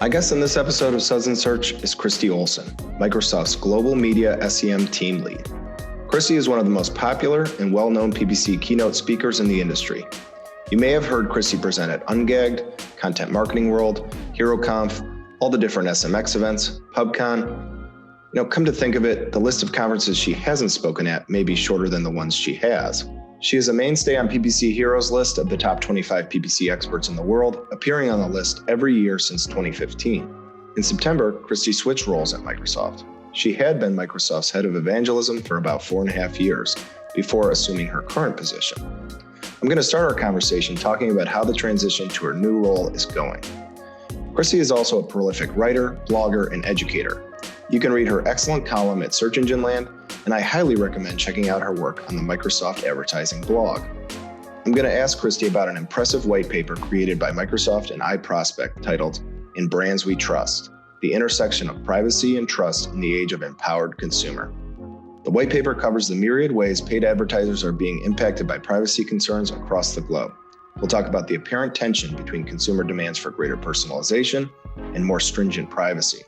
My guest in this episode of Suds Search is Christi Olson, Microsoft's Global Media SEM team lead. Christi is one of the most popular and well-known PPC keynote speakers in the industry. You may have heard Christi present at UnGagged, Content Marketing World, HeroConf, all the different SMX events, Pubcon. Come to think of it, the list of conferences she hasn't spoken at may be shorter than the ones she has. She is a mainstay on PPChero's list of the top 25 PPC experts in the world, appearing on the list every year since 2015. In September, Christi switched roles at Microsoft. She had been Microsoft's head of Evangelism for about 4.5 years before assuming her current position. I'm going to start our conversation talking about how the transition to her new role is going. Christi is also a prolific writer, blogger, and educator. You can read her excellent column at Search Engine Land, and I highly recommend checking out her work on the Microsoft Advertising blog. I'm going to ask Christi about an impressive white paper created by Microsoft and iProspect titled In Brands We Trust, the intersection of privacy and trust in the age of empowered consumer. The white paper covers the myriad ways paid advertisers are being impacted by privacy concerns across the globe. We'll talk about the apparent tension between consumer demands for greater personalization and more stringent privacy.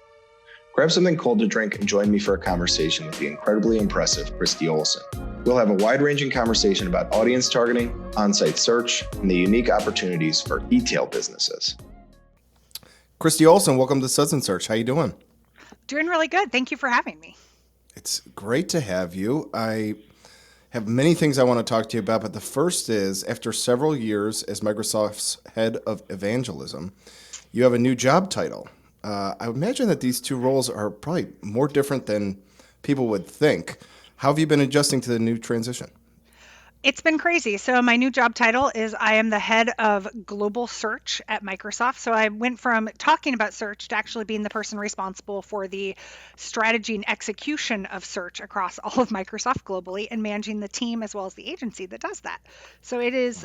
Grab something cold to drink and join me for a conversation with the incredibly impressive Christi Olson. We'll have a wide-ranging conversation about audience targeting, on-site search, and the unique opportunities for e-tail businesses. Christi Olson, welcome to Suds Search. How you doing? Doing really good. Thank you for having me. It's great to have you. I have many things I want to talk to you about, but the first is, after several years as Microsoft's head of evangelism, you have a new job title. I would imagine that these two roles are probably more different than people would think. How have you been adjusting to the new transition? It's been crazy. So my new job title is I am the head of global search at Microsoft. So I went from talking about search to actually being the person responsible for the strategy and execution of search across all of Microsoft globally and managing the team as well as the agency that does that. So it is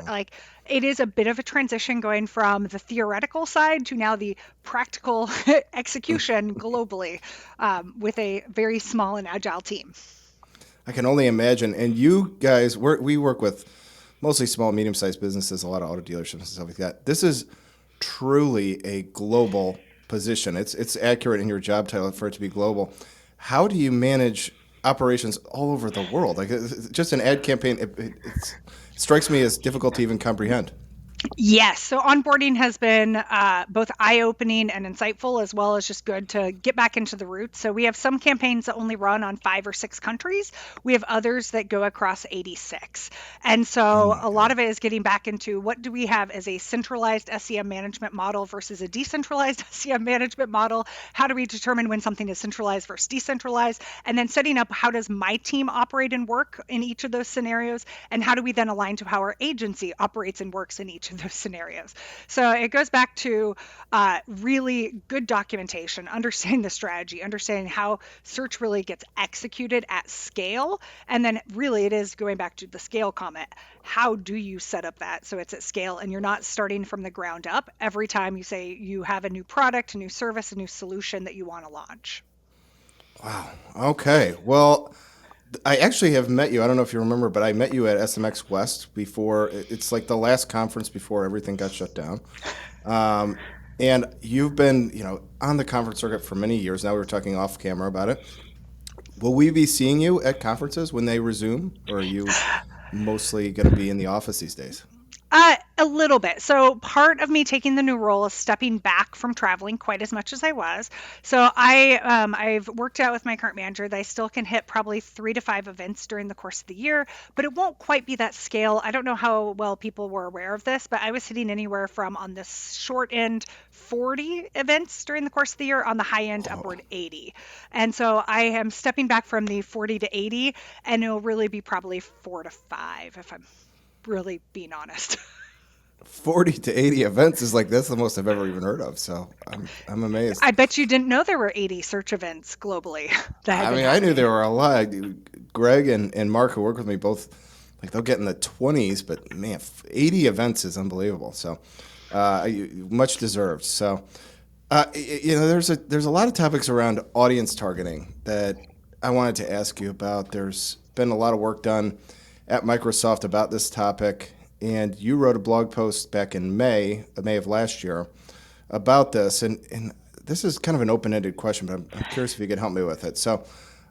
a bit of a transition going from the theoretical side to now the practical execution globally with a very small and agile team. I can only imagine. And you guys, we work with mostly small, medium-sized businesses, a lot of auto dealerships and stuff like that. This is truly a global position. It's accurate in your job title for it to be global. How do you manage operations all over the world? Like, just an ad campaign, it strikes me as difficult to even comprehend. Yes. So onboarding has been both eye-opening and insightful, as well as just good to get back into the roots. So we have some campaigns that only run on 5 or 6 countries. We have others that go across 86. And so a lot of it is getting back into what do we have as a centralized SEM management model versus a decentralized SEM management model? How do we determine when something is centralized versus decentralized? And then setting up how does my team operate and work in each of those scenarios? And how do we then align to how our agency operates and works in each of those scenarios? So it goes back to really good documentation, understanding the strategy, understanding how search really gets executed at scale. And then really it is going back to the scale comment. How do you set up that so it's at scale and you're not starting from the ground up every time you say you have a new product, a new service, a new solution that you want to launch? Wow. Okay. Well, I actually have met you. I don't know if you remember, but I met you at SMX West before. It's like the last conference before everything got shut down. And you've been, on the conference circuit for many years now. We were talking off camera about it. Will we be seeing you at conferences when they resume, or are you mostly going to be in the office these days? A little bit. So part of me taking the new role is stepping back from traveling quite as much as I was. So I've worked out with my current manager that I still can hit probably 3 to 5 events during the course of the year, but it won't quite be that scale. I don't know how well people were aware of this, but I was hitting anywhere from on the short end 40 events during the course of the year, on the high end upward 80. And so I am stepping back from the 40 to 80, and it'll really be probably 4 to 5 if I'm really being honest. 40 to 80 events is that's the most I've ever even heard of. So I'm amazed. I bet you didn't know there were 80 search events globally. I knew there were a lot. Greg and Mark, who work with me, both they'll get in the 20s, but man, 80 events is unbelievable. So much deserved. So there's a lot of topics around audience targeting that I wanted to ask you about. There's been a lot of work done at Microsoft about this topic, and you wrote a blog post back in May of last year about this, and this is kind of an open-ended question, but I'm curious if you could help me with it. So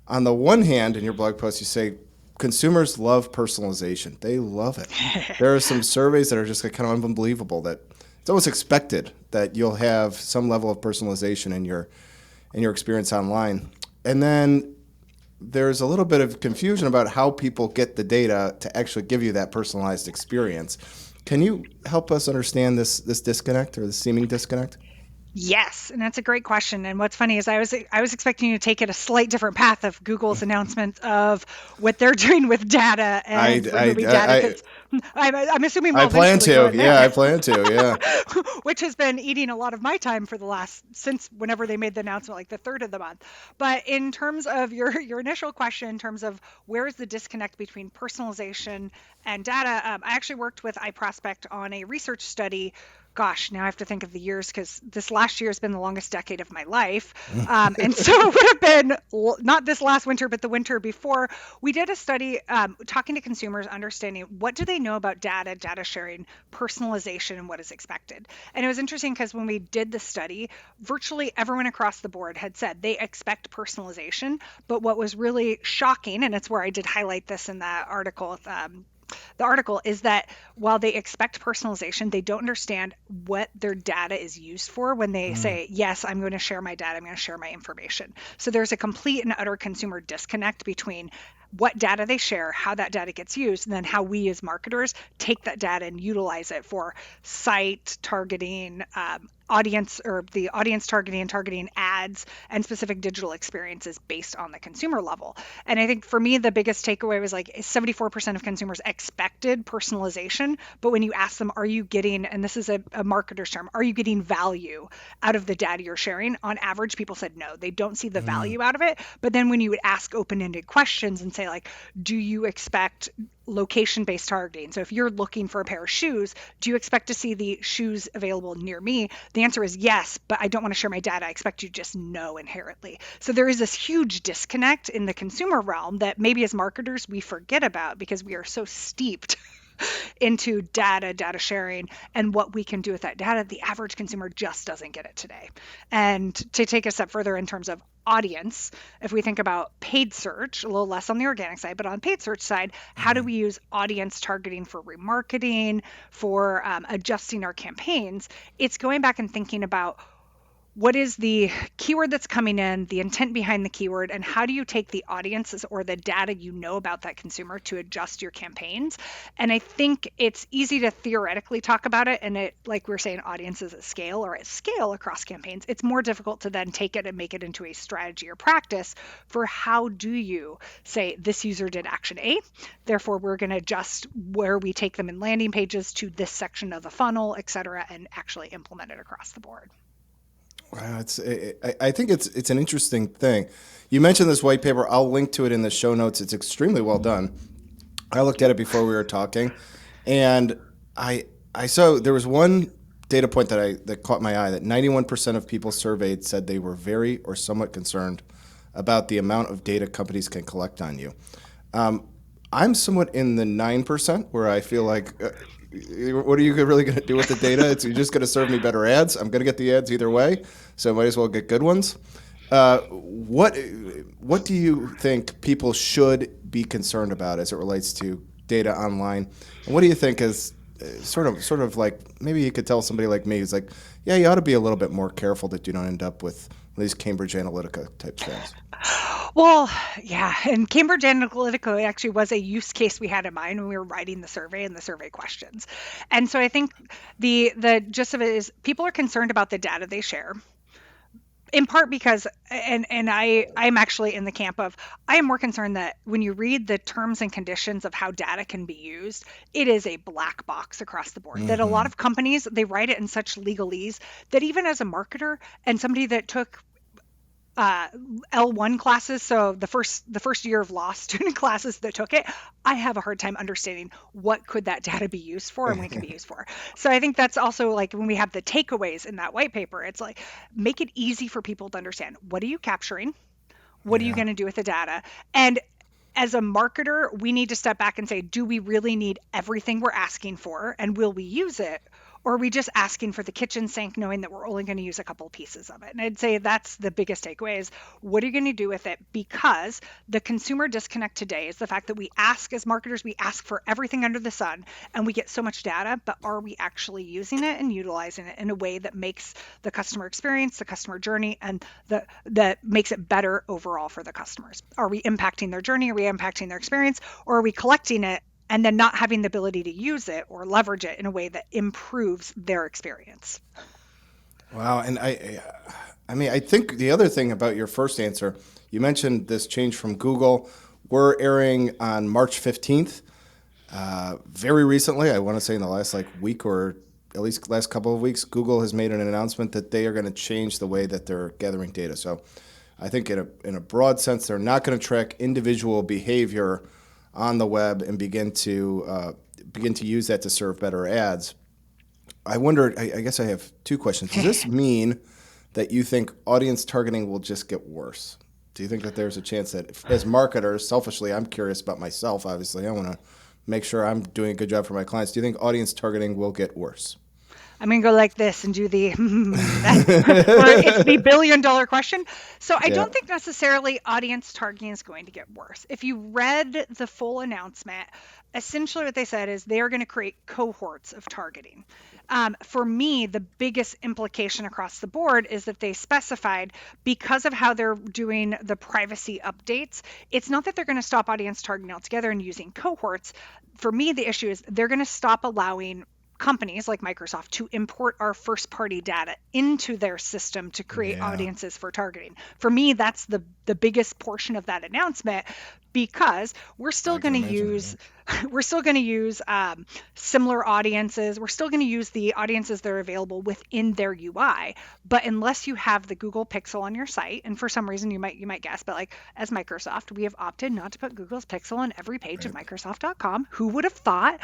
on the one hand, in your blog post, you say consumers love personalization. They love it. There are some surveys that are just kind of unbelievable that it's almost expected that you'll have some level of personalization in your experience online. And then there's a little bit of confusion about how people get the data to actually give you that personalized experience. Can you help us understand this disconnect or the seeming disconnect? Yes, and that's a great question. And what's funny is I was expecting you to take it a slight different path of Google's announcement of what they're doing with data I, and I, removing data. I, Because I'm assuming I we'll plan eventually go to. in Yeah, there. I plan to. Yeah. Which has been eating a lot of my time for the last since whenever they made the announcement, like the third of the month. But in terms of your initial question, in terms of where is the disconnect between personalization and data, I actually worked with iProspect on a research study. Gosh, now I have to think of the years because this last year has been the longest decade of my life. And so it would have been not this last winter, but the winter before. We did a study talking to consumers, understanding what do they know about data sharing, personalization, and what is expected. And it was interesting because when we did the study, virtually everyone across the board had said they expect personalization. But what was really shocking, and it's where I did highlight this in that article, the article is that while they expect personalization, they don't understand what their data is used for when they say, yes, I'm going to share my data, I'm going to share my information. So there's a complete and utter consumer disconnect between what data they share, how that data gets used, and then how we as marketers take that data and utilize it for site targeting, audience or the audience targeting and targeting ads and specific digital experiences based on the consumer level. And I think for me, the biggest takeaway was like 74% of consumers expected personalization. But when you ask them, are you getting, and this is a marketer's term, are you getting value out of the data you're sharing? On average, people said no, they don't see the value out of it. But then when you would ask open-ended questions and say like, do you expect location-based targeting? So if you're looking for a pair of shoes, do you expect to see the shoes available near me? The answer is yes, but I don't want to share my data. I expect you to just know inherently. So there is this huge disconnect in the consumer realm that maybe as marketers we forget about because we are so steeped into data sharing and what we can do with that data. The average consumer just doesn't get it today. And to take a step further in terms of audience, if we think about paid search, a little less on the organic side, but on paid search side, how do we use audience targeting for remarketing, for adjusting our campaigns? It's going back and thinking about what is the keyword that's coming in, the intent behind the keyword, and how do you take the audiences or the data you know about that consumer to adjust your campaigns? And I think it's easy to theoretically talk about it, and it, like we were saying, audiences at scale or at scale across campaigns. It's more difficult to then take it and make it into a strategy or practice for how do you say this user did action A, therefore we're going to adjust where we take them in landing pages to this section of the funnel, et cetera, and actually implement it across the board. Wow, I think it's an interesting thing. You mentioned this white paper. I'll link to it in the show notes. It's extremely well done. I looked at it before we were talking, and I saw there was one data point that caught my eye, that 91% of people surveyed said they were very or somewhat concerned about the amount of data companies can collect on you. I'm somewhat in the 9% where I feel like, what are you really going to do with the data? You're just going to serve me better ads. I'm going to get the ads either way, so I might as well get good ones. What do you think people should be concerned about as it relates to data online? And what do you think is sort of like, maybe you could tell somebody like me who's like, yeah, you ought to be a little bit more careful that you don't end up with these Cambridge Analytica type things. Well, yeah, and Cambridge Analytica actually was a use case we had in mind when we were writing the survey and the survey questions. And so I think the gist of it is people are concerned about the data they share, in part because, and I'm actually in the camp of, I am more concerned that when you read the terms and conditions of how data can be used, it is a black box across the board. That a lot of companies, they write it in such legalese that even as a marketer and somebody that took L1 classes, so the first year of law student classes that took it, I have a hard time understanding what could that data be used for and when it can be used for. So I think that's also like when we have the takeaways in that white paper, it's like make it easy for people to understand, what are you capturing? What are you going to do with the data? And as a marketer, we need to step back and say, do we really need everything we're asking for? And will we use it? Or are we just asking for the kitchen sink, knowing that we're only going to use a couple pieces of it? And I'd say that's the biggest takeaway is what are you going to do with it? Because the consumer disconnect today is the fact that we ask as marketers, we ask for everything under the sun and we get so much data, but are we actually using it and utilizing it in a way that makes the customer experience, the customer journey, and that makes it better overall for the customers? Are we impacting their journey? Are we impacting their experience? Or are we collecting it and then not having the ability to use it or leverage it in a way that improves their experience? Wow. And I mean, I think the other thing about your first answer, you mentioned this change from Google. We're airing on March 15th. Very recently, I want to say in the last week or at least last couple of weeks, Google has made an announcement that they are going to change the way that they're gathering data. So I think in a broad sense, they're not going to track individual behavior on the web and begin to use that to serve better ads. I wondered, I guess I have two questions. Does this mean that you think audience targeting will just get worse? Do you think that there's a chance that as marketers, selfishly, I'm curious about myself, obviously, I want to make sure I'm doing a good job for my clients. Do you think audience targeting will get worse? I'm going to go like this and do the, it's the $1 billion question. So I don't think necessarily audience targeting is going to get worse. If you read the full announcement, essentially what they said is they are going to create cohorts of targeting. For me, the biggest implication across the board is that they specified because of how they're doing the privacy updates, it's not that they're going to stop audience targeting altogether and using cohorts. For me, the issue is they're going to stop allowing companies like Microsoft to import our first party data into their system to create audiences for targeting. For me, that's the biggest portion of that announcement, because we're still going to use similar audiences. We're still going to use the audiences that are available within their UI. But unless you have the Google Pixel on your site, and for some reason you might guess, but as Microsoft, we have opted not to put Google's Pixel on every page of Microsoft.com. Who would have thought?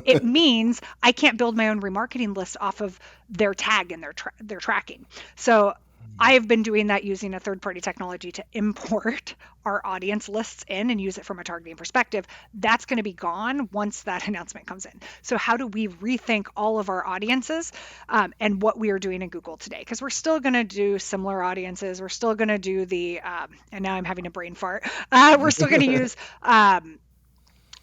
It means I can't build my own remarketing list off of their tag and their tracking. So I have been doing that using a third-party technology to import our audience lists in and use it from a targeting perspective. That's going to be gone once that announcement comes in. So how do we rethink all of our audiences and what we are doing in Google today? Because we're still going to do similar audiences. We're still going to do and now I'm having a brain fart. We're still going to use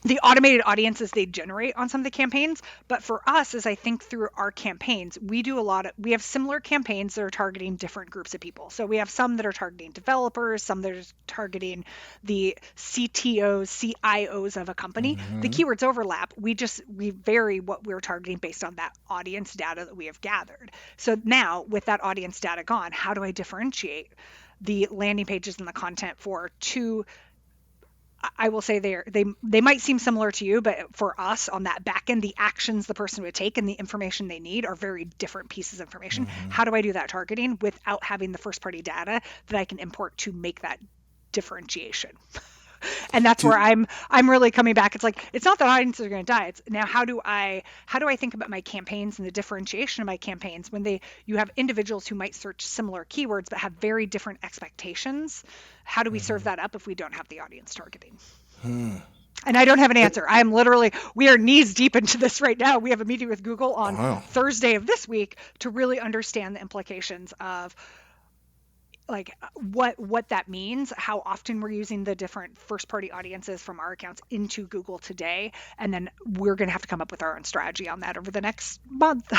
the automated audiences they generate on some of the campaigns. But for us, as I think through our campaigns, we have similar campaigns that are targeting different groups of people. So we have some that are targeting developers, some that are targeting the CTOs, CIOs of a company. The keywords overlap. We vary what we're targeting based on that audience data that we have gathered. So now with that audience data gone, how do I differentiate the landing pages and the content for two? I will say they might seem similar to you, but for us on that back end, the actions the person would take and the information they need are very different pieces of information. How do I do that targeting without having the first party data that I can import to make that differentiation? And that's where I'm really coming back. It's it's not that audiences are going to die. It's now how do I think about my campaigns and the differentiation of my campaigns when you have individuals who might search similar keywords but have very different expectations. How do we serve that up if we don't have the audience targeting? And I don't have an answer. We are knees deep into this right now. We have a meeting with Google on Thursday of this week to really understand the implications of what that means, how often we're using the different first party audiences from our accounts into Google today. And then we're going to have to come up with our own strategy on that over the next month.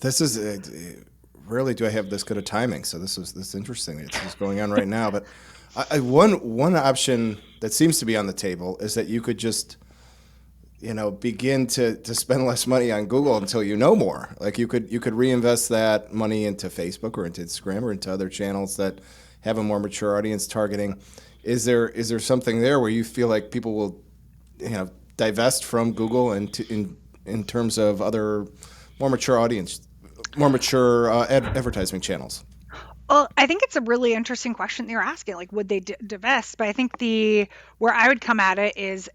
This is rarely do I have this good of timing. So this is interesting. It's going on right now. But one option that seems to be on the table is that you could just begin to spend less money on Google until you know more. Like you could reinvest that money into Facebook or into Instagram or into other channels that have a more mature audience targeting. Is there something there where you feel like people will divest from Google and in terms of other more mature advertising channels? Well, I think it's a really interesting question that you're asking. Would they divest? But I think where I would come at it is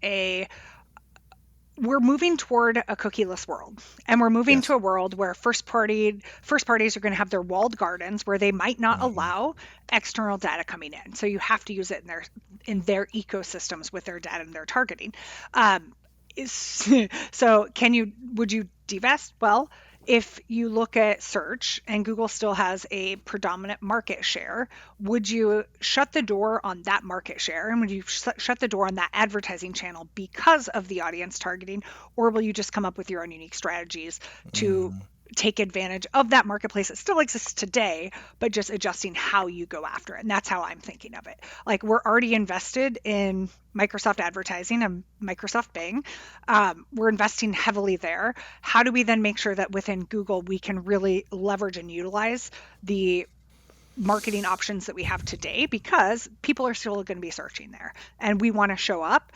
we're moving toward a cookieless world, and we're moving to a world where first parties are going to have their walled gardens where they might not allow external data coming in. So you have to use it in their ecosystems with their data and their targeting. So would you divest? Well, if you look at search and Google still has a predominant market share, would you shut the door on that market share and would you shut the door on that advertising channel because of the audience targeting, or will you just come up with your own unique strategies to take advantage of that marketplace that still exists today, but just adjusting how you go after it? And that's how I'm thinking of it. Like, we're already invested in Microsoft advertising and Microsoft Bing. We're investing heavily there. How do we then make sure that within Google we can really leverage and utilize the marketing options that we have today, because people are still going to be searching there and we want to show up?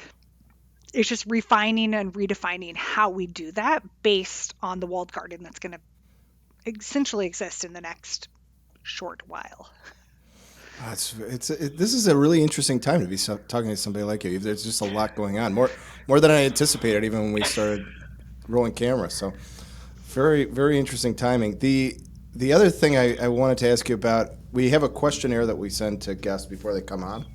It's just refining and redefining how we do that based on the walled garden that's going to essentially exist in the next short while. This is a really interesting time to be talking to somebody like you. There's just a lot going on, more than I anticipated, even when we started rolling cameras. So, very, very interesting timing. The other thing I wanted to ask you about, we have a questionnaire that we send to guests before they come on,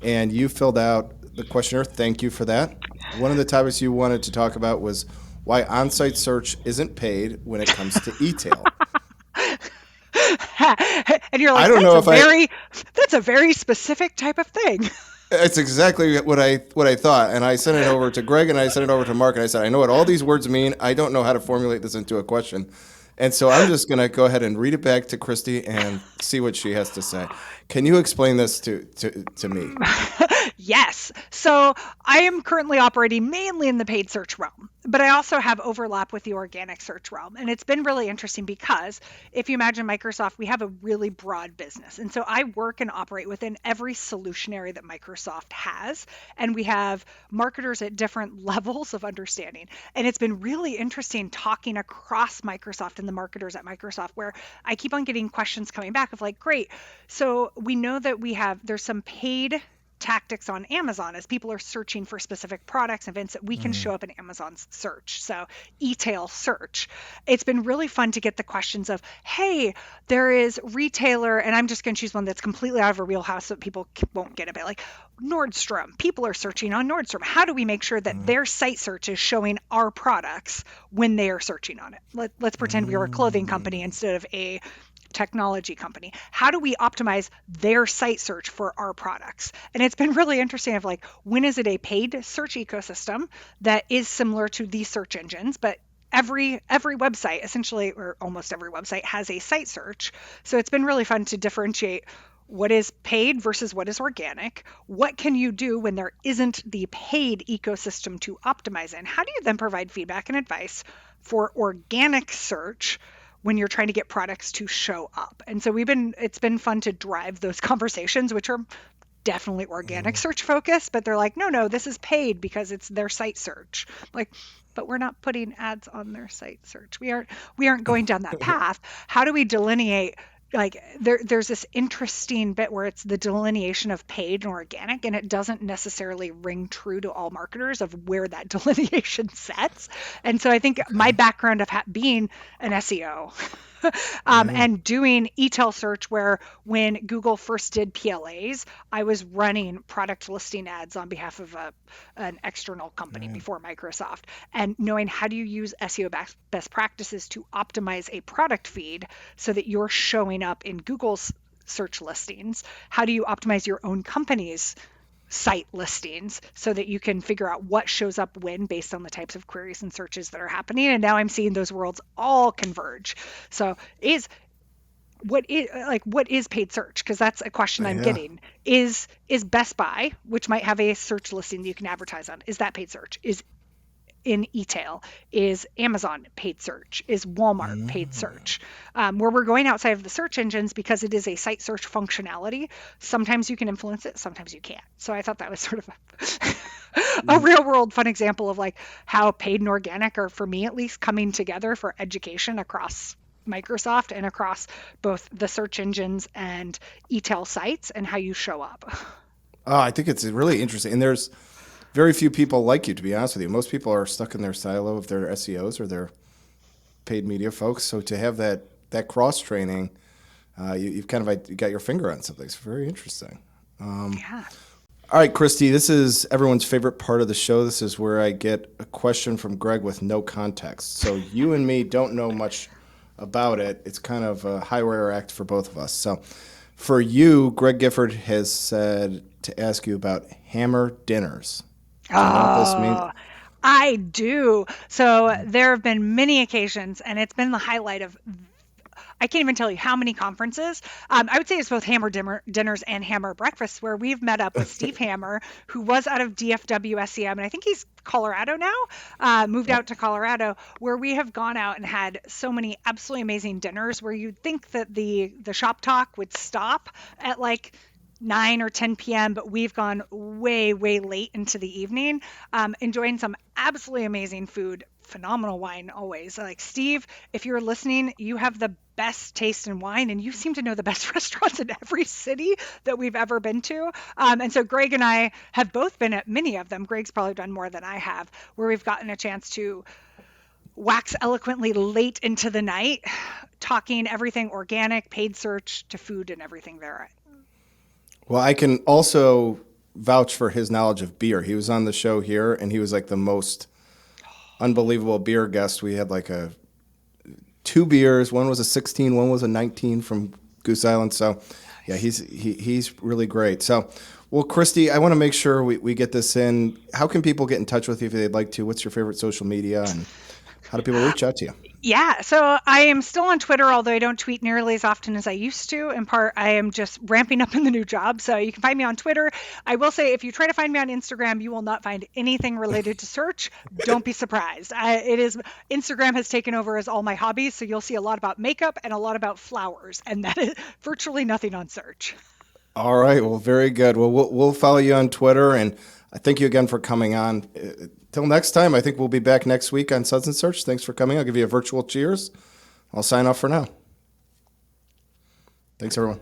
and you filled out the questionnaire. Thank you for that. One of the topics you wanted to talk about was why on-site search isn't paid when it comes to e-tail. And you're like, I don't know if that's a very specific type of thing. It's exactly what I thought, and I sent it over to Greg, and I sent it over to Mark, and I said, I know what all these words mean. I don't know how to formulate this into a question, and so I'm just going to go ahead and read it back to Christi and see what she has to say. Can you explain this to me? Yes. So I am currently operating mainly in the paid search realm, but I also have overlap with the organic search realm. And it's been really interesting because if you imagine Microsoft, we have a really broad business. And so I work and operate within every solution area that Microsoft has. And we have marketers at different levels of understanding. And it's been really interesting talking across Microsoft and the marketers at Microsoft, where I keep on getting questions coming back of like, great, so we know that there's some paid tactics on Amazon as people are searching for specific products, events that we can show up in Amazon's search. So e-tail search. It's been really fun to get the questions of, hey, there is retailer, and I'm just going to choose one that's completely out of a wheelhouse so that people won't get it, but like Nordstrom. People are searching on Nordstrom. How do we make sure that their site search is showing our products when they are searching on it? Let's pretend we are a clothing company instead of a technology company. How do we optimize their site search for our products? And it's been really interesting of like, when is it a paid search ecosystem that is similar to these search engines, but every website essentially, or almost every website, has a site search. So it's been really fun to differentiate what is paid versus what is organic. What can you do when there isn't the paid ecosystem to optimize in? How do you then provide feedback and advice for organic search when you're trying to get products to show up? And so it's been fun to drive those conversations, which are definitely organic search focused, but they're like, no, this is paid because it's their site search. Like, but we're not putting ads on their site search. We aren't going down that path. How do we delineate? Like, there's this interesting bit where it's the delineation of paid and organic, and it doesn't necessarily ring true to all marketers of where that delineation sets. And so I think my background of being an SEO and doing e-tail search, where when Google first did PLAs, I was running product listing ads on behalf of an external company before Microsoft, and knowing how do you use SEO best practices to optimize a product feed so that you're showing up in Google's search listings. How do you optimize your own company's site listings so that you can figure out what shows up when based on the types of queries and searches that are happening? And now I'm seeing those worlds all converge. So what is paid search? Because that's a question I'm getting. Is Best Buy, which might have a search listing that you can advertise on, is that paid search? Is in e-tail? Is Amazon paid search? Is Walmart paid search? Where we're going outside of the search engines, because it is a site search functionality, sometimes you can influence it, sometimes you can't. So I thought that was sort of a real world fun example of like how paid and organic are, for me at least, coming together for education across Microsoft and across both the search engines and e-tail sites, and how you show up. Oh, I think it's really interesting. And there's very few people like you, to be honest with you. Most people are stuck in their silo of their SEOs or their paid media folks. So to have that cross training, you've kind of got your finger on something. It's very interesting. Yeah. All right, Christi, this is everyone's favorite part of the show. This is where I get a question from Greg with no context. So you and me don't know much about it. It's kind of a high wire act for both of us. So for you, Greg Gifford has said to ask you about hammer dinners. Do you know what this means? Oh, I do. So there have been many occasions, and it's been the highlight of I can't even tell you how many conferences. I would say it's both Hammer dinners and Hammer breakfasts, where we've met up with Steve Hammer, who was out of DFW SEM, and I think he's Colorado now, moved out to Colorado, where we have gone out and had so many absolutely amazing dinners where you'd think that the shop talk would stop at like 9 or 10 p.m., but we've gone way, way late into the evening, enjoying some absolutely amazing food, phenomenal wine always. Like, Steve, if you're listening, you have the best taste in wine, and you seem to know the best restaurants in every city that we've ever been to. And so Greg and I have both been at many of them. Greg's probably done more than I have, where we've gotten a chance to wax eloquently late into the night, talking everything organic, paid search to food and everything there. Well, I can also vouch for his knowledge of beer. He was on the show here, and he was like the most unbelievable beer guest. We had like two beers. One was a 16, one was a 19 from Goose Island. So, yeah, he's really great. So, well, Christi, I want to make sure we get this in. How can people get in touch with you if they'd like to? What's your favorite social media, and how do people reach out to you? Yeah, so I am still on Twitter, although I don't tweet nearly as often as I used to. In part, I am just ramping up in the new job, so you can find me on Twitter. I will say, if you try to find me on Instagram, you will not find anything related to search. Don't be surprised. Instagram has taken over as all my hobbies, so you'll see a lot about makeup and a lot about flowers, and that is virtually nothing on search. All right, well, very good. Well, we'll follow you on Twitter, and I thank you again for coming on. Till next time, I think we'll be back next week on Suds Search. Thanks for coming. I'll give you a virtual cheers. I'll sign off for now. Thanks, everyone.